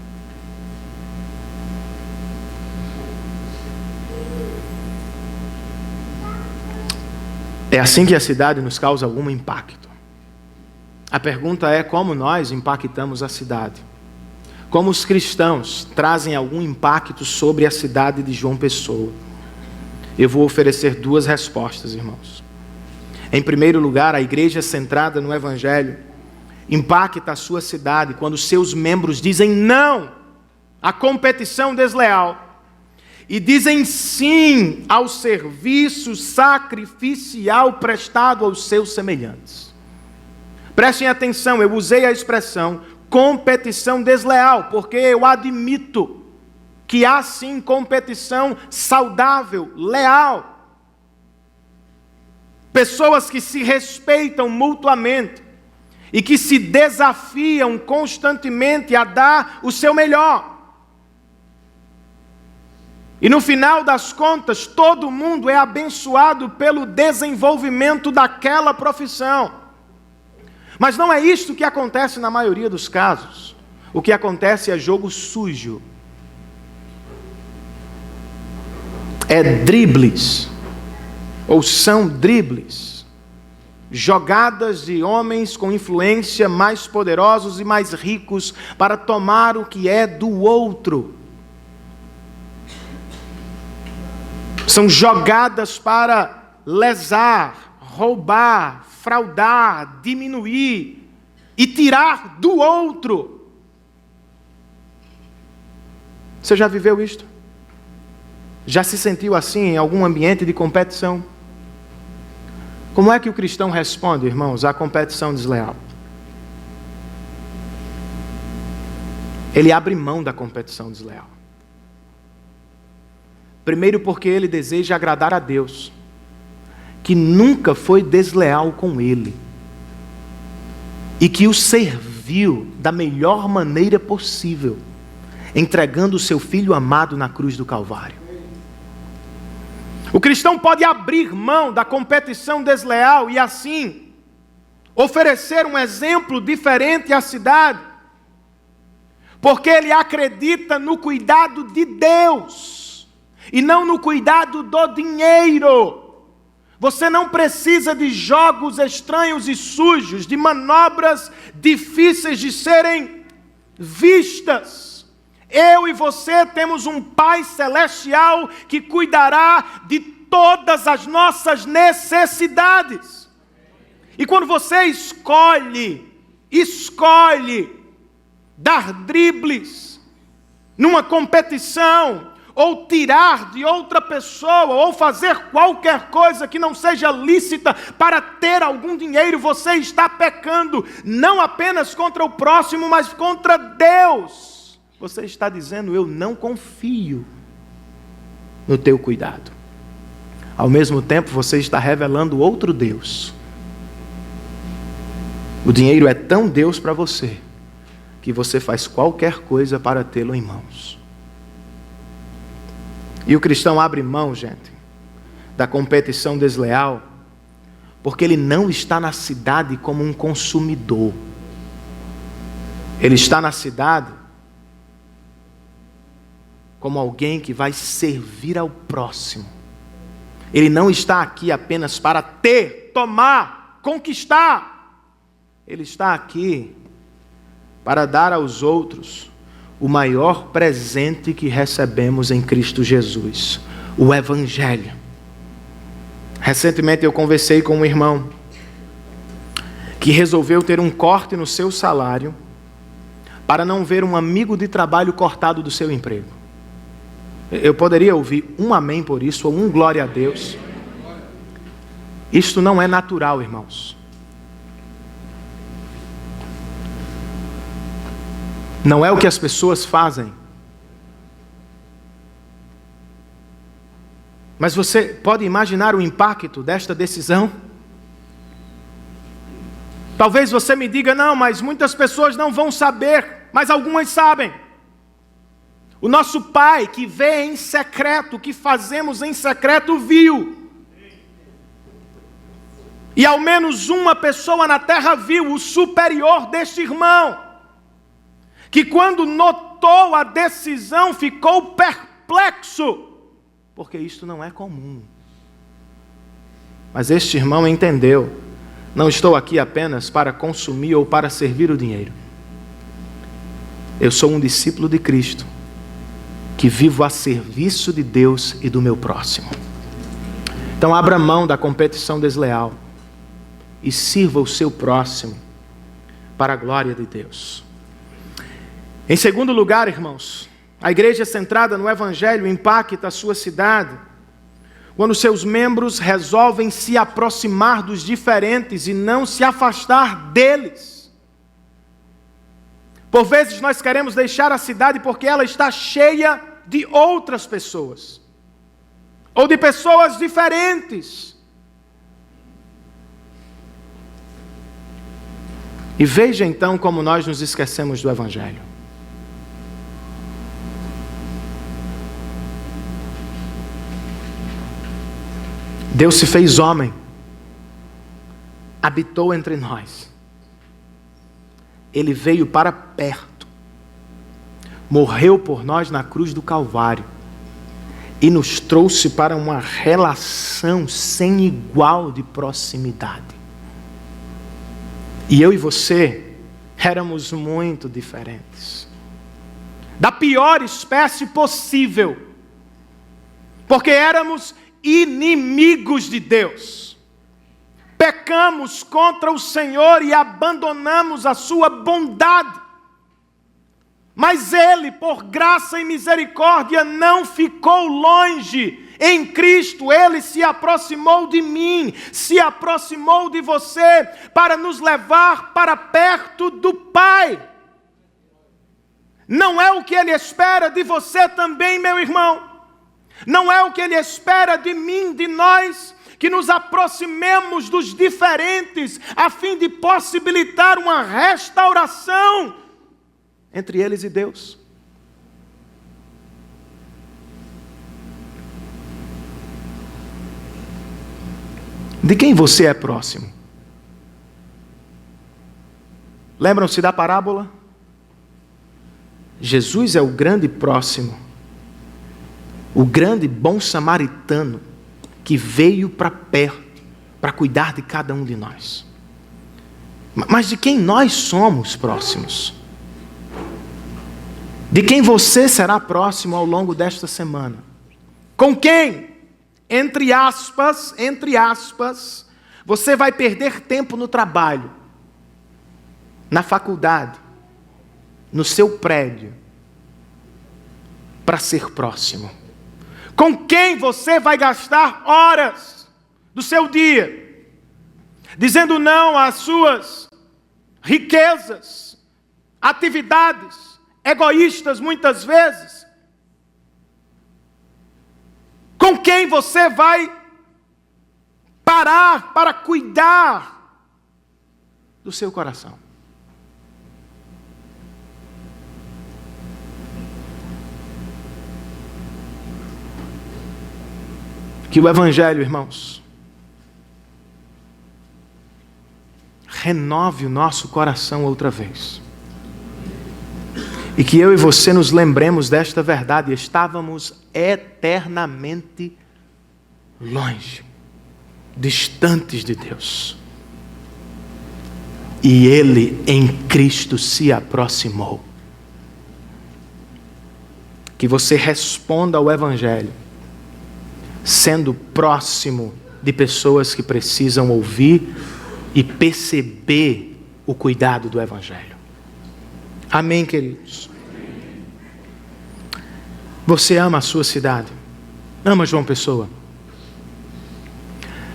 É assim que a cidade nos causa algum impacto. A pergunta é como nós impactamos a cidade. Como os cristãos trazem algum impacto sobre a cidade de João Pessoa. Eu vou oferecer duas respostas, irmãos. Em primeiro lugar, a igreja centrada no Evangelho impacta a sua cidade quando seus membros dizem não à competição desleal e dizem sim ao serviço sacrificial prestado aos seus semelhantes. Prestem atenção, eu usei a expressão competição desleal, porque eu admito que há sim competição saudável, leal. Pessoas que se respeitam mutuamente e que se desafiam constantemente a dar o seu melhor. E no final das contas, todo mundo é abençoado pelo desenvolvimento daquela profissão. Mas não é isto que acontece na maioria dos casos. O que acontece é jogo sujo. É dribles, ou são dribles, jogadas de homens com influência mais poderosos e mais ricos para tomar o que é do outro. São jogadas para lesar, roubar, fraudar, diminuir e tirar do outro. Você já viveu isto? Já se sentiu assim em algum ambiente de competição? Como é que o cristão responde, irmãos, à competição desleal? Ele abre mão da competição desleal. Primeiro porque ele deseja agradar a Deus, que nunca foi desleal com ele, e que o serviu da melhor maneira possível, entregando o seu Filho amado na cruz do Calvário. O cristão pode abrir mão da competição desleal e assim oferecer um exemplo diferente à cidade, porque ele acredita no cuidado de Deus e não no cuidado do dinheiro. Você não precisa de jogos estranhos e sujos, de manobras difíceis de serem vistas. Eu e você temos um Pai Celestial que cuidará de todas as nossas necessidades. E quando você escolhe dar dribles, numa competição, ou tirar de outra pessoa, ou fazer qualquer coisa que não seja lícita para ter algum dinheiro, você está pecando, não apenas contra o próximo, mas contra Deus. Você está dizendo: eu não confio no teu cuidado. Ao mesmo tempo, você está revelando outro Deus. O dinheiro é tão Deus para você, que você faz qualquer coisa para tê-lo em mãos. E o cristão abre mão, gente, da competição desleal, porque ele não está na cidade como um consumidor. Ele está na cidade como alguém que vai servir ao próximo. Ele não está aqui apenas para ter, tomar, conquistar. Ele está aqui para dar aos outros o maior presente que recebemos em Cristo Jesus, o Evangelho. Recentemente eu conversei com um irmão que resolveu ter um corte no seu salário para não ver um amigo de trabalho cortado do seu emprego. Eu poderia ouvir um amém por isso, ou um glória a Deus. Isto não é natural, irmãos. Não é o que as pessoas fazem. Mas você pode imaginar o impacto desta decisão? Talvez você me diga: não, mas muitas pessoas não vão saber, mas algumas sabem. O nosso Pai, que vê em secreto, o que fazemos em secreto, viu. E ao menos uma pessoa na terra viu, o superior deste irmão, que quando notou a decisão ficou perplexo, porque isto não é comum. Mas este irmão entendeu: não estou aqui apenas para consumir ou para servir o dinheiro. Eu sou um discípulo de Cristo, que vivo a serviço de Deus e do meu próximo. Então abra mão da competição desleal e sirva o seu próximo para a glória de Deus. Em segundo lugar, irmãos, a igreja centrada no Evangelho impacta a sua cidade quando seus membros resolvem se aproximar dos diferentes e não se afastar deles. Por vezes nós queremos deixar a cidade porque ela está cheia de outras pessoas, ou de pessoas diferentes. E veja então como nós nos esquecemos do Evangelho. Deus se fez homem, habitou entre nós. Ele veio para perto, morreu por nós na cruz do Calvário e nos trouxe para uma relação sem igual de proximidade. E eu e você éramos muito diferentes, da pior espécie possível, porque éramos inimigos de Deus. Pecamos contra o Senhor e abandonamos a sua bondade. Mas Ele, por graça e misericórdia, não ficou longe. Em Cristo, Ele se aproximou de mim, se aproximou de você, para nos levar para perto do Pai. Não é o que Ele espera de você também, meu irmão? Não é o que Ele espera de mim, de nós, que nos aproximemos dos diferentes, a fim de possibilitar uma restauração entre eles e Deus? De quem você é próximo? Lembram-se da parábola? Jesus é o grande próximo, o grande bom samaritano, que veio para perto, para cuidar de cada um de nós. Mas de quem nós somos próximos? De quem você será próximo ao longo desta semana? Com quem, entre aspas, você vai perder tempo no trabalho, na faculdade, no seu prédio, para ser próximo? Com quem você vai gastar horas do seu dia, dizendo não às suas riquezas, atividades egoístas muitas vezes? Com quem você vai parar para cuidar do seu coração? Que o Evangelho, irmãos, renove o nosso coração outra vez. E que eu e você nos lembremos desta verdade. Estávamos eternamente longe, distantes de Deus. E Ele em Cristo se aproximou. Que você responda ao Evangelho, sendo próximo de pessoas que precisam ouvir e perceber o cuidado do Evangelho. Amém, queridos? Você ama a sua cidade? Ama João Pessoa?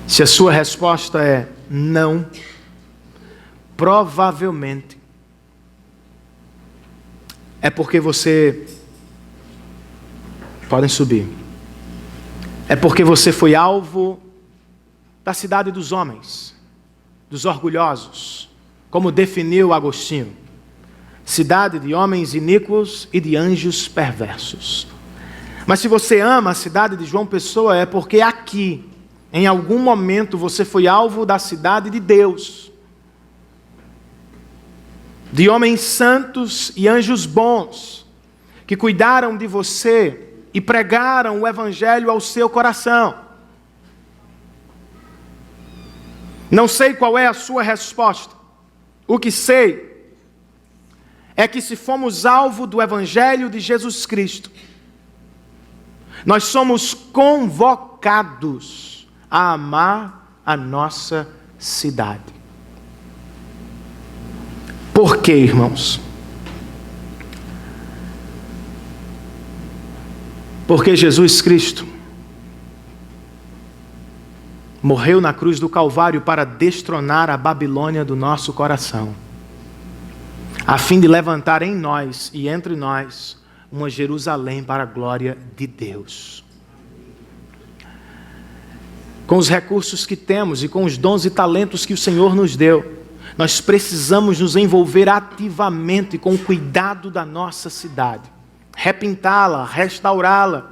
Se a sua resposta é não, provavelmente é porque você... Podem subir. É porque você foi alvo da cidade dos homens, dos orgulhosos, como definiu Agostinho. Cidade de homens iníquos e de anjos perversos. Mas se você ama a cidade de João Pessoa, é porque aqui, em algum momento, você foi alvo da cidade de Deus, de homens santos e anjos bons, que cuidaram de você e pregaram o Evangelho ao seu coração. Não sei qual é a sua resposta. O que sei é que se fomos alvo do Evangelho de Jesus Cristo, nós somos convocados a amar a nossa cidade. Por quê, irmãos? Porque Jesus Cristo morreu na cruz do Calvário para destronar a Babilônia do nosso coração, a fim de levantar em nós e entre nós uma Jerusalém para a glória de Deus. Com os recursos que temos e com os dons e talentos que o Senhor nos deu, nós precisamos nos envolver ativamente com o cuidado da nossa cidade, repintá-la, restaurá-la,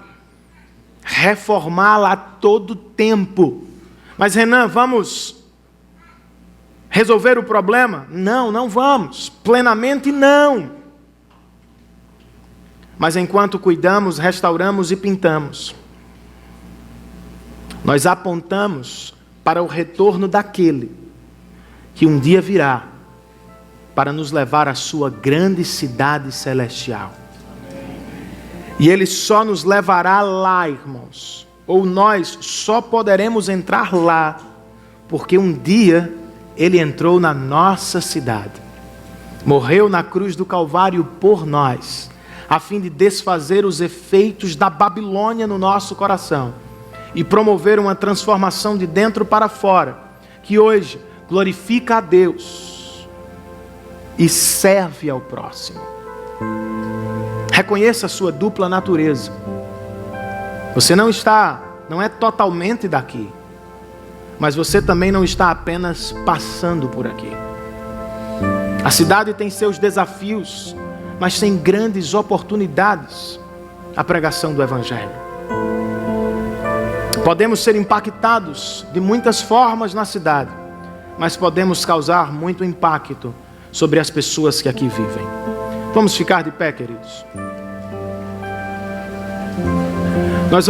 reformá-la a todo tempo. Mas Renan, vamos resolver o problema? Não, não vamos. Plenamente não. Mas enquanto cuidamos, restauramos e pintamos, nós apontamos para o retorno daquele que um dia virá para nos levar à sua grande cidade celestial. E Ele só nos levará lá, irmãos, ou nós só poderemos entrar lá, porque um dia Ele entrou na nossa cidade, morreu na cruz do Calvário por nós, a fim de desfazer os efeitos da Babilônia no nosso coração e promover uma transformação de dentro para fora, que hoje glorifica a Deus e serve ao próximo. Reconheça a sua dupla natureza. Você não é totalmente daqui, mas você também não está apenas passando por aqui. A cidade tem seus desafios, mas tem grandes oportunidades a pregação do Evangelho. Podemos ser impactados de muitas formas na cidade, mas podemos causar muito impacto sobre as pessoas que aqui vivem. Vamos ficar de pé, queridos. Nós vamos